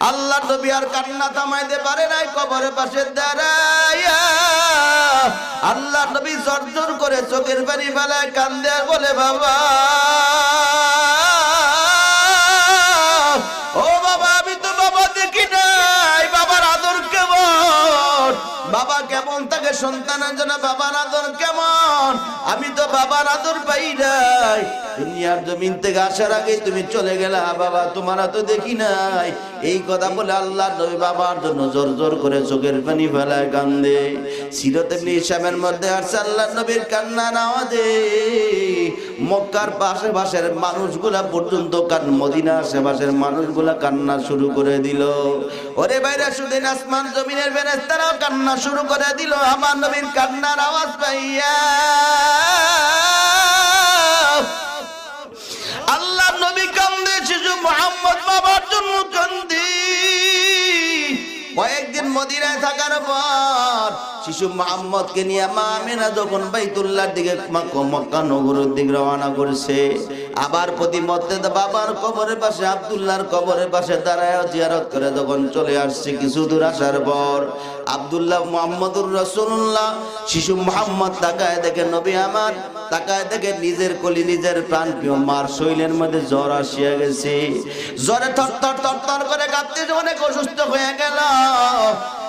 আল্লাহ নবী আর কান্না থামাইতে পারে নাই, কবরের পাশে দাঁড়াইয়া আল্লাহ নবী জোর করে চোখের পানি ফেলায় কান্দে আর বলে, বাবা ও বাবা, আমি তো বাবা দেখি নাই, বাবার আদর কেমন, বাবা কেমন তাকে সন্তানের জন্য বাবার আদর কেমন, আমি তো বাবার আদর পাই নাই। দুনিয়ার জমিন থেকে আসার আগে তুমি চলে গেলা বাবা, তোমার তো দেখি নাই। এই কথা বলে আল্লাহ নবী বাবার জন্য জোর করে চোখের পানি ফেলায় কান্দে। সিরাত ইবনে হিশামের মধ্যে আসছে আল্লাহ নবীর কান্নার আওয়াজে মক্কার আশেপাশের মানুষগুলা পর্যন্ত মদিনা আশেপাশের মানুষগুলা কান্না শুরু করে দিল। ওরে ভাইরা, শুধু আসমান জমিনের ফেরেশতারাও কান্না শুরু করে দিল আমার নবীর কান্নার আওয়াজ পাইয়া। আল্লাহ নবী কান্দে, শিশু মুহাম্মদ বাবার জন্য কান্দে। কয়েকদিন মদিনায় থাকার পর শিশু মুহাম্মদকে নিয়ে মা আমিনা যখন বাইতুল্লাহর দিকে মক্কা নগরের দিকে রওনা করছে, আবার প্রতিমধ্যে বাবার কবরের পাশে আব্দুল্লাহর কবরের পাশে দাঁড়ায় জিয়ারত করে যখন চলে আসছে, কিছু দূর আসার পর আব্দুল্লাহ মুহাম্মদুর রাসূলুল্লাহ শিশু মুহাম্মদ তাকায় দেখে নবী আমার, তাকায় দেখে নিজের কলি নিজের প্রাণ প্রিয় মার শরীরের মধ্যে জ্বর আসিয়া গেছে। জ্বরে থরথর করে কাঁপতে অনেক অসুস্থ হয়ে গেল।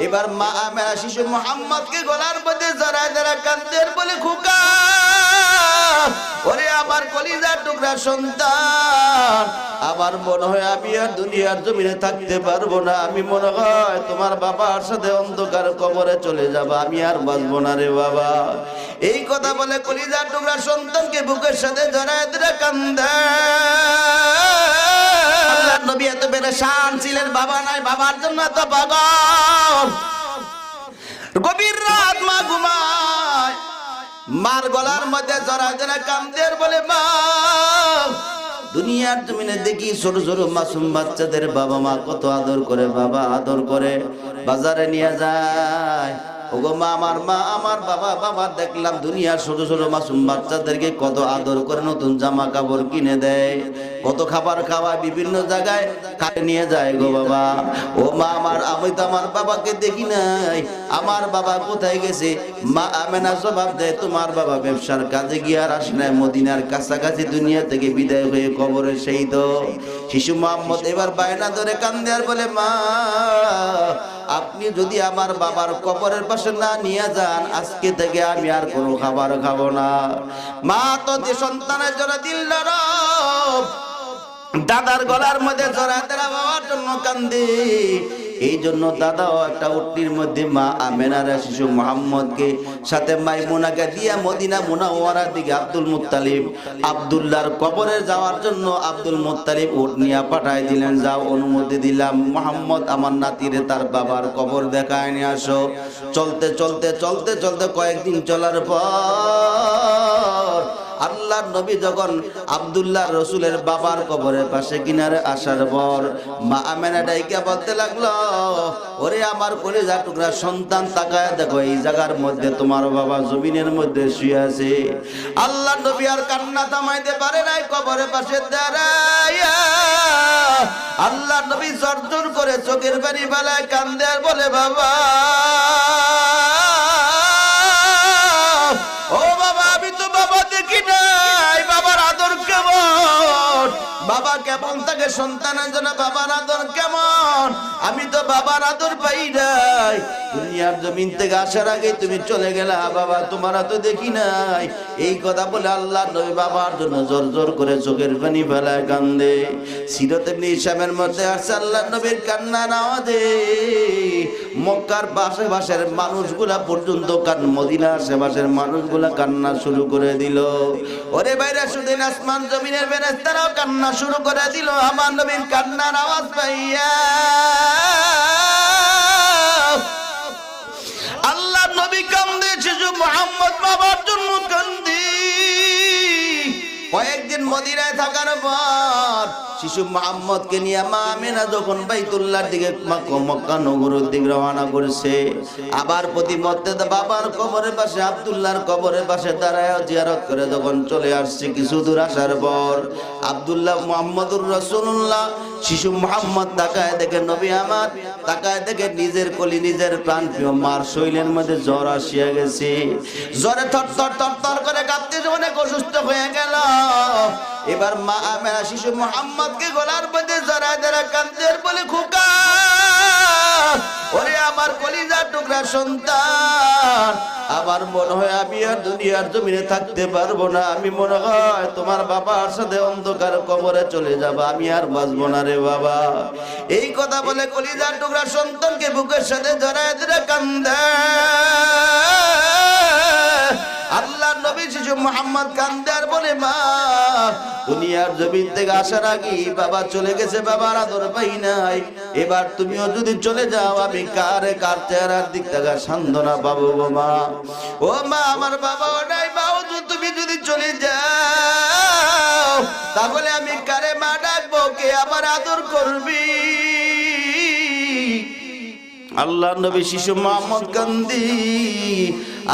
এবার মা আমিনা শিশু মুহাম্মদকে গলার মধ্যে জড়ায় ধরে কাঁদতে বলে, খোকা ওরে আমার কলিজার টুকরা সন্তান, আমার মনে হয় আমি আর দুনিয়ার জমিনে থাকতে পারবো না, আমি মনে হয় তোমার বাবার সাথে অন্ধকার কবরে চলে যাবা, আমি আর বাঁচবো না রে বাবা। এই কথা বলে কলিজার টুকরা সন্তানকে বুকের সাথে জড়ায় ধরে কান্দে। আল্লাহর নবী এত পেরেশান ছিলেন, বাবা নাই, বাবার জন্য এত পাগল। গভীর রাত মা ঘুমায়, মার গলার মধ্যে জড়ায় ধরে কান্দে বলে, মা দুনিয়ার জমিনে দেখি ছোট ছোট মাসুম বাচ্চাদের বাবা মা কত আদর করে, বাবা আদর করে বাজারে নিয়ে যায়। ওগো মা, আমার বাবা দেখলাম দুনিয়ার ছোট ছোট মাসুম বাচ্চাদেরকে কত আদর করে, নতুন জামা কাপড় কিনে দেয়, কত খাবার খাওয়ায়, বিভিন্ন জায়গায় খাটে নিয়ে যায় গো বাবা। ও মা আমার, আমি তো আমার বাবাকে দেখি নাই, আমার বাবা কোথায় গেছে? মা আমেনা জবাব দেয়, তোমার বাবা ব্যবসার কাজে গিয়ে আর আসে নাই, মদিনার কাছাকাছি দুনিয়া থেকে বিদায় হয়ে কবরে সেই তো। শিশু মুহাম্মদ এবার বায়না ধরে কান্দে আর বলে, মা আপনি যদি আমার বাবার কবরের পাশে না নিয়ে যান, আজকে থেকে আমি আর কোনো খাবার খাবো না। মা তো যে সন্তানের জন্য দিল নরম, দাদার গলার মধ্যে জড়ায় তারা বাবার জন্য কান্দে। এই জন্য দাদাও একটা উটনির মধ্যে মা আমেনার শিশু মুহাম্মদকে সাথে মাইমুনাকে দিয়া মদিনা মুনাওয়ারার দিকে আব্দুল মুত্তালিব আব্দুল্লাহর কবরে যাওয়ার জন্য আব্দুল মুত্তালিব উট নিয়ে পাঠায় দিলেন, যাও অনুমতি দিলাম, মুহাম্মদ আমার নাতিরে তার বাবার কবর দেখায় নিয়ে আসো। চলতে চলতে চলতে চলতে কয়েকদিন চলার পর আল্লাহর নবী যখন আব্দুল্লাহ রসুলের বাবার কবরের পাশে কিনারে আসার পর মা আমেনা ডাইকা বলতে লাগলো, ওরে আমার কলিজার টুকরা সন্তান, তাকায় দেখো এই জায়গার মধ্যে তোমার বাবা জমিনের মধ্যে শুয়ে আছে। আল্লাহর নবী আর কান্না থামাইতে পারে নাই, কবরের পাশে দাঁড়াইয়া আল্লাহর নবী জোর করে চোখের পানি ফেলায় কান্দে আর বলে, বাবা ও বাবা, আমি তো বাবা দেখি নাই, বাবার আদর কেমন, বাবা কেমন তাকে সন্তানের জন্য বাবার আদর কেমন, আমি তো বাবার আদর পাই নাই। দুনিয়ার জমিন থেকে আসার আগে তুমি চলে গেলা বাবা, তোমার তো দেখি নাই। এই কথা বলে আল্লাহ নবী বাবার জন্য জোর করে চোখের পানি ফেলায় কান্দে। সিরাত ইবনে হিশামের মধ্যে আসছে আল্লাহ নবীর কান্নার আওয়াজে মক্কার আশেপাশের মানুষগুলা পর্যন্ত মদিনা আশেপাশের মানুষগুলা কান্না শুরু করে দিল। ওরে ভাইরা, শুধু আসমান জমিনের ফেরেশতারাও কান্না শুরু করে দিল আমার নবীর কান্নার আওয়াজ পাইয়া। আল্লাহ নবী কান্দে, শিশু মুহাম্মদ বাবার জন্য কান্দে। কয়েকদিন মদিনায় থাকার পর শিশু মুহাম্মদকে নিয়ে মা আমিনা যখন বাইতুল্লাহর দিকে মক্কা নগরের দিকে রওনা করেছে, আবার প্রতিমধ্যে বাবার কবরের পাশে আব্দুল্লাহর কবরের পাশে দাঁড়ায় জিয়ারত করে যখন চলে আসছে, কিছু দূর আসার পর আব্দুল্লাহ মুহাম্মদুর রাসূলুল্লাহ শিশু মুহাম্মদ তাকায় দেখে নবী আমার, তাকায় দেখে নিজের কলি নিজের প্রাণ প্রিয় মার শরীরের মধ্যে জ্বর আসিয়া গেছে। জ্বরে থরথর করে কাঁপতে অনেক অসুস্থ হয়ে গেল। এবার মা আমেনা শিশু মুহাম্মদকে গলার মধ্যে জড়ায় ধরে কাঁদতে বলে, খোকা ওরে আমার কলিজার টুকরা সন্তান, আমার মনে হয় আমি আর দুনিয়ার জমিনে থাকতে পারবো না। আমি মনে হয় তোমার বাবার সাথে অন্ধকার কবরে চলে যাব, আমি আর বাঁচবো না রে বাবা। এই কথা বলে কলিজার টুকরা সন্তানকে বুকের সাথে জড়ায় ধরে কান্দে। আল্লাহ নবী শিশু মুহাম্মদ কান্দে আর বলে, মা দুনিয়ার জমিন থেকে আসার আগে বাবা চলে গেছে, বাবার আদর পাই নাই। এবার তুমিও যদি চলে যাও আমি কার চেহারার দিক থেকে সান্ত্বনা পাবো গো মা। ও মা আমার বাবাও নাই, বাবা তুমি যদি চলে যাও তাহলে আমি কারে মা ডাকবো, কে আমার আদর করবি? আল্লাহ নবী শিশু মুহাম্মদ কান্দি।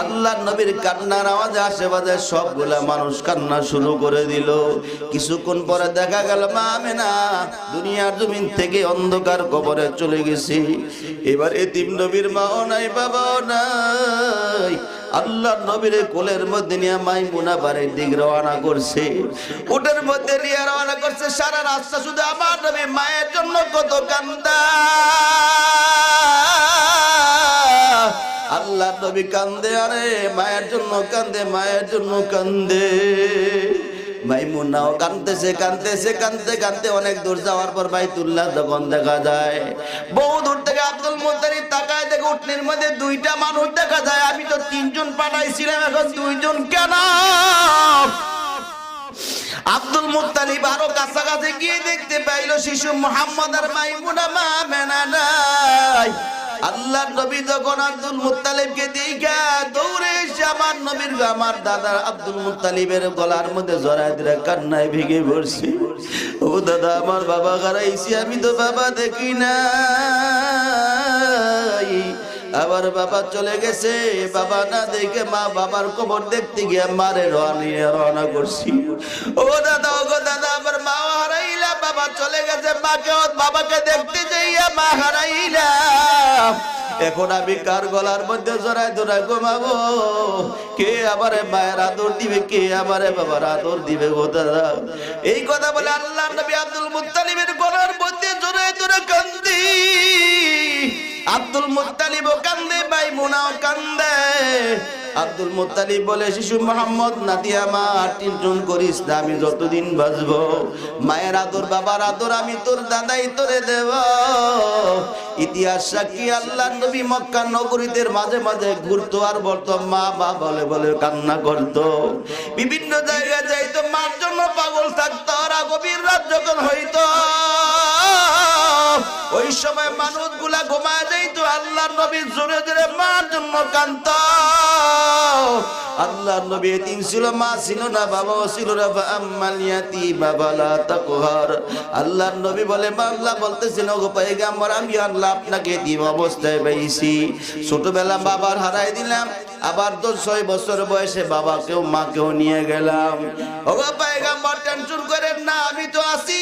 আল্লাহ নবীর কান্নার আওয়াজে আশেপাশে সবগুলা মানুষ কান্না শুরু করে দিল। কিছুক্ষণ পরে দেখা গেল মা আমেনা দুনিয়ার জমিন থেকে অন্ধকার কবরে চলে গেছে। এবার এতিম নবীর মাও নাই, বাবাও নাই। আল্লাহ নবীর কোলের মধ্যে নিয়ে মাইমুনা বাড়ির দিক রওনা করছে, উটের মধ্যে নিয়ে রওনা করছে। সারা রাস্তা শুধু আমার নবী মায়ের জন্য কত কান্দা। আল্লাহ নবী কান্দে, আরে মায়ের জন্য কান্দে, মায়ের জন্য কান্দে। মাইমুনাও কাঁদতেছে কাঁদতেছে কাঁদতে কাঁদতে অনেক দূর যাওয়ার পর বাইতুল্লাহ যখন দেখা যায়, বহু দূর থেকে আব্দুল মুত্তালিব তাকায় দেখে উটনির মধ্যে দুইটা মানুষ দেখা যায়। আমি তো তিনজন পাঠাইছিলাম, এখন দুইজন কেন? আব্দুল মুত্তালিব আরো কাছাকাছি গিয়ে দেখতে পাইল শিশু মুহাম্মদ আর মাইমুনা মা আমেনা নাই। আল্লাহ নবী যখন আব্দুল মুত্তালিবকে দেখা দৌড়ে এসে আমার নবীর আমার দাদা আব্দুল মুত্তালিবের গলার মধ্যে জড়ায় দিয়ে কান্নায় ভেঙে পড়ছি। ও দাদা আমার বাবা হারাইছি, আমি তো বাবা দেখি না। আবার বাবা চলে গেছে, বাবা না দেখে মা বাবার কবর দেখতে গিয়ে মারে রওনা করছি। ও দাদা, ও গো দাদা, আমার মা হারাইলা, বাবা চলে গেছে, মাকে বাবাকে দেখতে যাইয়া মা হারাইলা। এখন আমি কার গলার মধ্যে জড়ায় ধরে ঘুমাবো? কে আমারে মায়ের আদর দিবে, কে আমারে বাবার আদর দিবে গো দাদা? এই কথা বলে আল্লাহ নবী আব্দুল মুত্তালিবের গলার মধ্যে জড়ায় ধরে কান্দি। আব্দুল মুত্তালিবও কান্দে, মাইমুনাও কান্দে। আব্দুল মুত্তালিব বলে, শিশু মুহাম্মদ নাতি আমার টেনশন করিস না, আমি যতদিন বাঁচবো মায়ের আদর বাবার আদর আমি তোর দাদাই তোরে দেব। ইতিহাস সাক্ষী আল্লাহ নবী মক্কা নগরীতে মাঝে মাঝে ঘুরতো আর বলতো মা মা বলে বলে কান্না করতো। বিভিন্ন জায়গায় যাইতো, মার জন্য পাগল থাকতো। আর গভীর রাত যখন হইতো ওই সময় মানুষগুলা ঘুমায় যাইতো, আল্লাহ নবী জোরে জোরে মার জন্য কাঁদতো। আল্লাহ নবী এতিম ছিল, মা ছিল না, বাবাও ছিল না। আম্মাল ইয়াতীমা ফালা তাকহার। আল্লাহ নবী বলে, আল্লাহ বলতেছেন ওগো পয়গম্বর, আমি আল্লাহ আপনাকে এতিম অবস্থায় পাইছি। ছোটবেলা বাবার হারাই দিলাম, আবার তো 6 বছর বয়সে বাবাকেও মাকেও নিয়ে গেলাম। ওগো পয়গম্বর টেনশন করেন না, আমি তো আছি।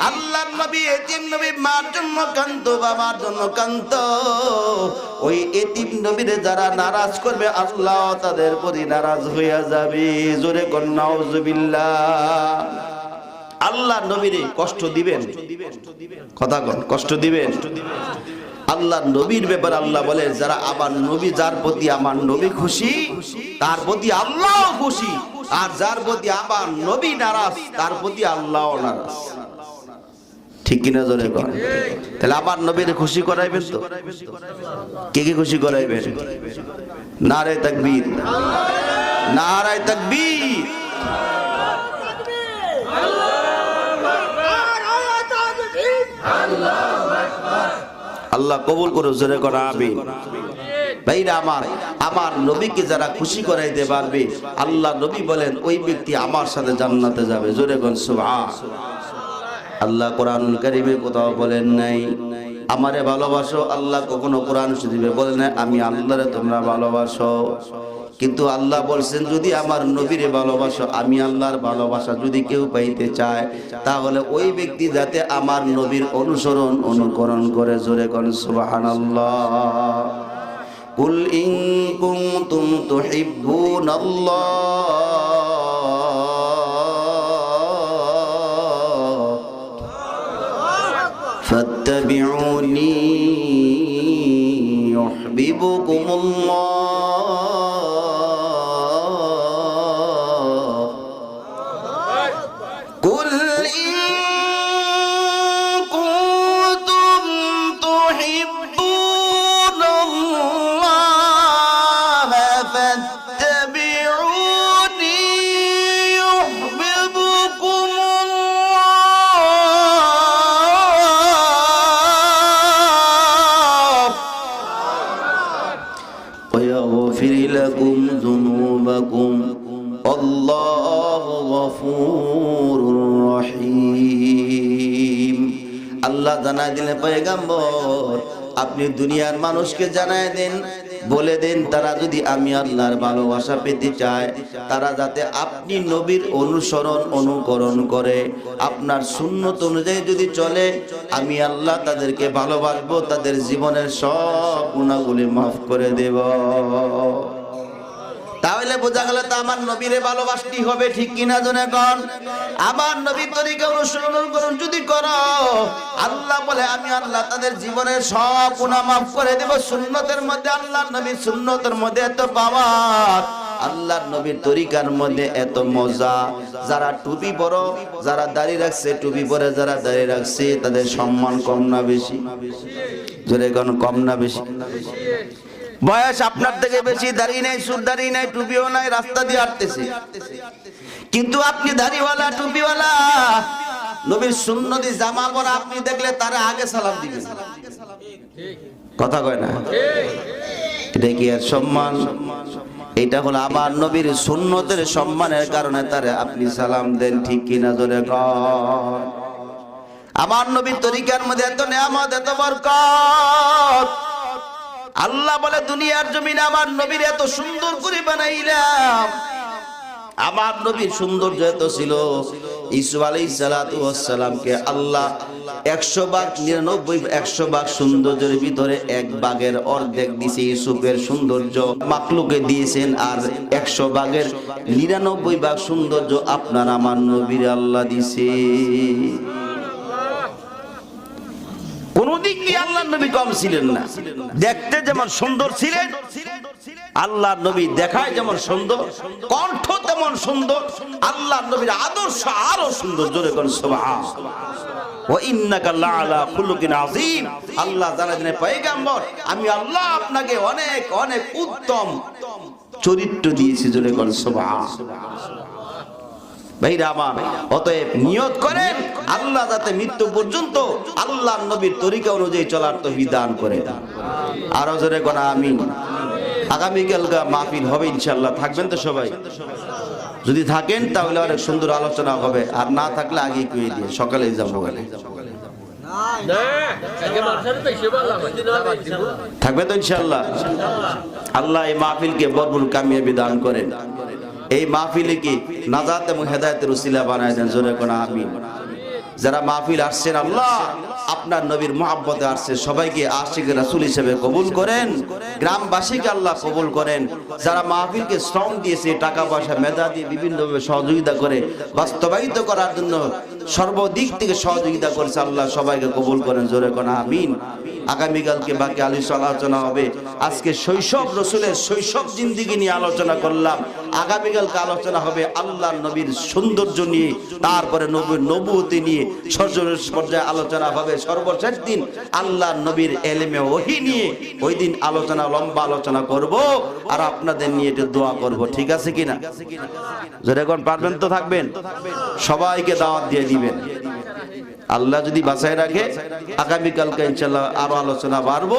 আল্লাহ নবী এতিম নবী মার জন্য কাঁদতো, বাবার জন্য কাঁদতো। ওই এতিম নবীরে যারা নারাজ করবে আল্লাহ তাদের প্রতি নারাজ হইয়া যাবে। জোরে কোন নাউজুবিল্লাহ। আল্লাহ নবীরে কষ্ট দিবেন, কথা কোন কষ্ট দিবেন? আল্লাহ নবীর ব্যাপারে আল্লাহ বলে, যারা আমার নবী, যার প্রতি আমার নবী খুশি তার প্রতি আল্লাহ খুশি, আর যার প্রতি আমার নবী নারাজ তার প্রতি আল্লাহ নারাজ। ঠিক কিনা জোরে কর? তাহলে আমার নবীর খুশি করাইবেন তো? কে কে খুশি করাইবেন? নারে তাকবীর, নারে তাকবীর। আল্লাহ কবুল করো, জোরে কর আমিন। ভাইরা আমার নবীকে যারা খুশি করাইতে পারবে আল্লাহ নবী বলেন ওই ব্যক্তি আমার সাথে জান্নাতে যাবে। জোরে কোন সুবহান। আল্লাহ কোরআনুল কারীমে কোথাও বলেন নাই আমারে ভালোবাসো। আল্লাহ কখনো কোরআন শরীফে বলেন নাই আমি আল্লাহরে তোমরা ভালোবাসো। কিন্তু আল্লাহ বলছেন যদি আমার নবীরে ভালোবাসো, আমি আল্লাহর ভালোবাসা যদি কেউ পাইতে চায় তাহলে ওই ব্যক্তি যাতে আমার নবীর অনুসরণ অনুকরণ করে। জোরে কোন সুবহানাল্লাহ। কুল ইন কুনতুম তুহিব্বুনাল্লাহ ফাত্তাবিউনি ইউহিব্বুকুমুল্লাহ। কুল ইন কুনতুম তুহিব্বুনাল্লাহ ফাত্তাবিউনি ইউহিব্বুকুমুল্লাহ ويغفر لكم ذنوبكم والله غفور رحيم। আল্লাহ জানাই দিলেন পয়গম্বর আপনি দুনিয়ার মানুষকে জানাই দেন, বলে দেন তারা যদি আমি আল্লাহর ভালোবাসা পেতে চায় তারা যাতে আপনি নবীর অনুসরণ অনুকরণ করে, আপনার সুন্নত অনুযায়ী যদি চলে আমি আল্লাহ তাদেরকে ভালোবাসবো, তাদের জীবনের সব গুনাহগুলি মাফ করে দেব। তাহলে বোঝা গেল তো আমার নবীরে ভালোবাসতে হবে, ঠিক কিনা জনে কোন? আমার নবীর তরিকা অনুসরণ করুন যদি করো, আল্লাহ বলে আমি আল্লাহ তাদের জীবনের সব গুনাহ মাফ করে দেব। সুন্নতের মধ্যে আল্লাহর নবীর সুন্নতের মধ্যে এত পাওয়ার, আল্লাহর নবীর তরিকার মধ্যে এত মজা। যারা টুপি পরো, যারা দাড়ি রাখছে, টুপি পরে যারা দাড়ি রাখছে তাদের সম্মান কম না বেশি? জোরে কোন কম না বেশি? বয়স আপনার থেকে বেশি, দাড়ি নাই, সুর দাড়ি নাই, টুপিও নাই, রাস্তা দিয়ে হাঁটতেছে, কিন্তু আপনি দাড়িওয়ালা টুপিওয়ালা নবীর সুন্নতি জামা পরা আপনি দেখলে তারা আগে সালাম দিবেন। কথা কয় না? এটা কি আর সম্মান? এটা হলো আমার নবীর সুন্নতের সম্মানের কারণে তারে আপনি সালাম দেন, ঠিক কিনা জোরে কর? আমার নবীর তরিকার মধ্যে এত নিয়ামত, এত বরকত। আল্লাহ বলে দুনিয়ার জমিনে আমার নবীর এত সুন্দর করে বানাইলাম। আমার নবীর সৌন্দর্য এত ছিল, ইসু আলাইহিস সালাতু ওয়াস সালামকে আল্লাহ 100 ভাগ 99 100 ভাগ সৌন্দর্যের ভিতরে 1 ভাগের অর্ধেক দিয়েছে ইউসুফের সৌন্দর্য মাখলুকে দিয়েছেন, আর 100 ভাগের 99 ভাগ সৌন্দর্য আপনার আমার নবীর আল্লাহ দিয়েছে। কোন দিক দিয়ে আল্লাহর নবী কম ছিলেন না। দেখতে যেমন সুন্দর ছিলেন, আল্লাহর নবী দেখায় যেমন সুন্দর, কণ্ঠ তেমন সুন্দর, আল্লাহর নবীর আদর্শ আরো সুন্দর। জোরে কোন সুবহানাল্লাহ। ওয়া ইন্নাকা লাআলা খুলুকিন আযীম। আল্লাহ জানালেন পয়গম্বর আমি আল্লাহ আপনাকে অনেক অনেক উত্তম চরিত্র দিয়েছি। জোরে কোন সুবহানাল্লাহ। ভাইরা আমার, অতএব নিয়ত করেন আল্লাহ যাতে মৃত্যু পর্যন্ত আল্লাহর নবীর তরিকা অনুযায়ী চলার তৌফিক দান করে। আরো জোরে কোন আমিন। আগামীকাল মাহফিল হবে ইনশাআল্লাহ, থাকবেন তো সবাই? যদি থাকেন তাহলে অনেক সুন্দর আলোচনা হবে, আর না থাকলে আগে কইয়ে দিয়ে সকালে যাবো বলে। থাকবে তো ইনশাআল্লাহ? আল্লাহ এই মাহফিলকে বরবুল কামিয়াবি দান করেন, এই মাহফিলে কি নাজাত এবং হেদায়েতের উসিলা বানায় দেন। জোরে কোন আমিন। যারা মাহফিল আসছেন আল্লাহ আপনার নবীর মহব্বতে আসছে, সবাইকে আশিক রাসূল হিসেবে কবুল করেন, গ্রামবাসীকে আল্লাহ কবুল করেন। যারা মাহফিলকে শ্রম দিয়েছে, টাকা পয়সা মেধা দিয়ে বিভিন্নভাবে সহযোগিতা করে বাস্তবায়িত করার জন্য সর্বদিক থেকে সহযোগিতা করেছে, আল্লাহ সবাইকে কবুল করেন। জোরে কোন আমিন। আগামীকালকে বাকি আলোচনা হবে। আজকে শৈশব, রসুলের শৈশব জিন্দিগি নিয়ে আলোচনা করলাম। আগামীকালকে আলোচনা হবে আল্লাহর নবীর সৌন্দর্য নিয়ে, তারপরে নবীর নবুয়তি নিয়ে সর্বশেষ পর্যায়ে আলোচনা হবে। সর্বশেষ দিন আল্লাহর নবীর এলেমে ওহী নিয়ে ওই দিন আলোচনা, লম্বা আলোচনা করব, আর আপনাদের নিয়ে একটু দোয়া করব। ঠিক আছে কিনা? যখন পারবেন তো থাকবেন, সবাইকে দাওয়াত দিয়ে দিবেন। আল্লাহ যদি বাঁচায় রাখে আগামীকালকে ইনশাআল্লাহ আরো আলোচনা বাড়বো।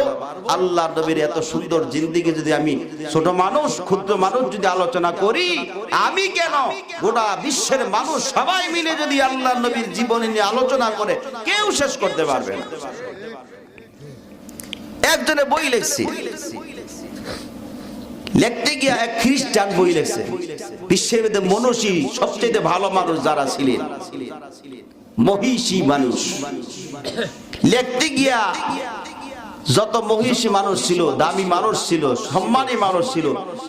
আল্লাহর নবীর এত সুন্দর জিন্দেগি যদি আমি ছোট মানুষ, ক্ষুদ্র মানুষ যদি আলোচনা করি, আমি কেন গোটা বিশ্বের মানুষ সবাই মিলে যদি আল্লাহর নবীর জীবনী নিয়ে আলোচনা করে কেউ শেষ করতে পারবে না। একজনে বই লিখছি, লিখতে গিয়া এক খ্রিস্টান বই লিখছে, বিশ্বের মধ্যে মনীষী সবচেয়ে ভালো মানুষ যারা ছিলেন, মহিষী মানুষ। লিখতে গিয়া যত মহিষী মানুষ ছিল, দামি মানুষ ছিল, সম্মানী মানুষ ছিল,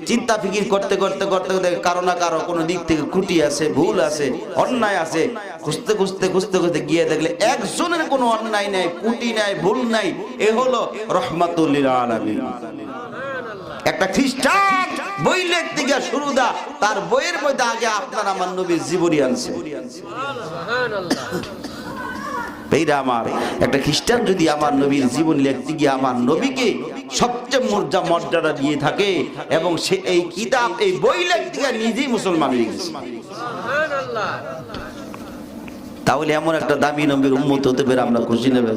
চিন্তা ফিকির করতে করতে করতে করতে কারো না কারো কোনো দিক থেকে ত্রুটি আছে, ভুল আছে, অন্যায় আছে, খুঁজতে খুঁজতে খুঁজতে খুঁজতে গিয়ে দেখলে একজনের কোনো অন্যায় নাই, ত্রুটি নাই, ভুল নাই। এ হলো রহমাতুল লিল আলামিন। একটা খ্রিস্টান বই লিখতে গিয়া শুরুদা তার বইয়ের মধ্যে আগে আপনার আমার নবীর জীবনী আনছে। আমার একটা খ্রিস্টান যদি আমার নবীর জীবন লিখতে গিয়ে আমার নবীকে সবচেয়ে মর্যাদা দিয়ে থাকে এবং সে এই কিতাব এই বই লিখতে গিয়ে নিজেই মুসলমান হয়ে গেছে, তাহলে এমন একটা দামি নবীর উম্মত হতে পেরে আমরা খুশি নেবে।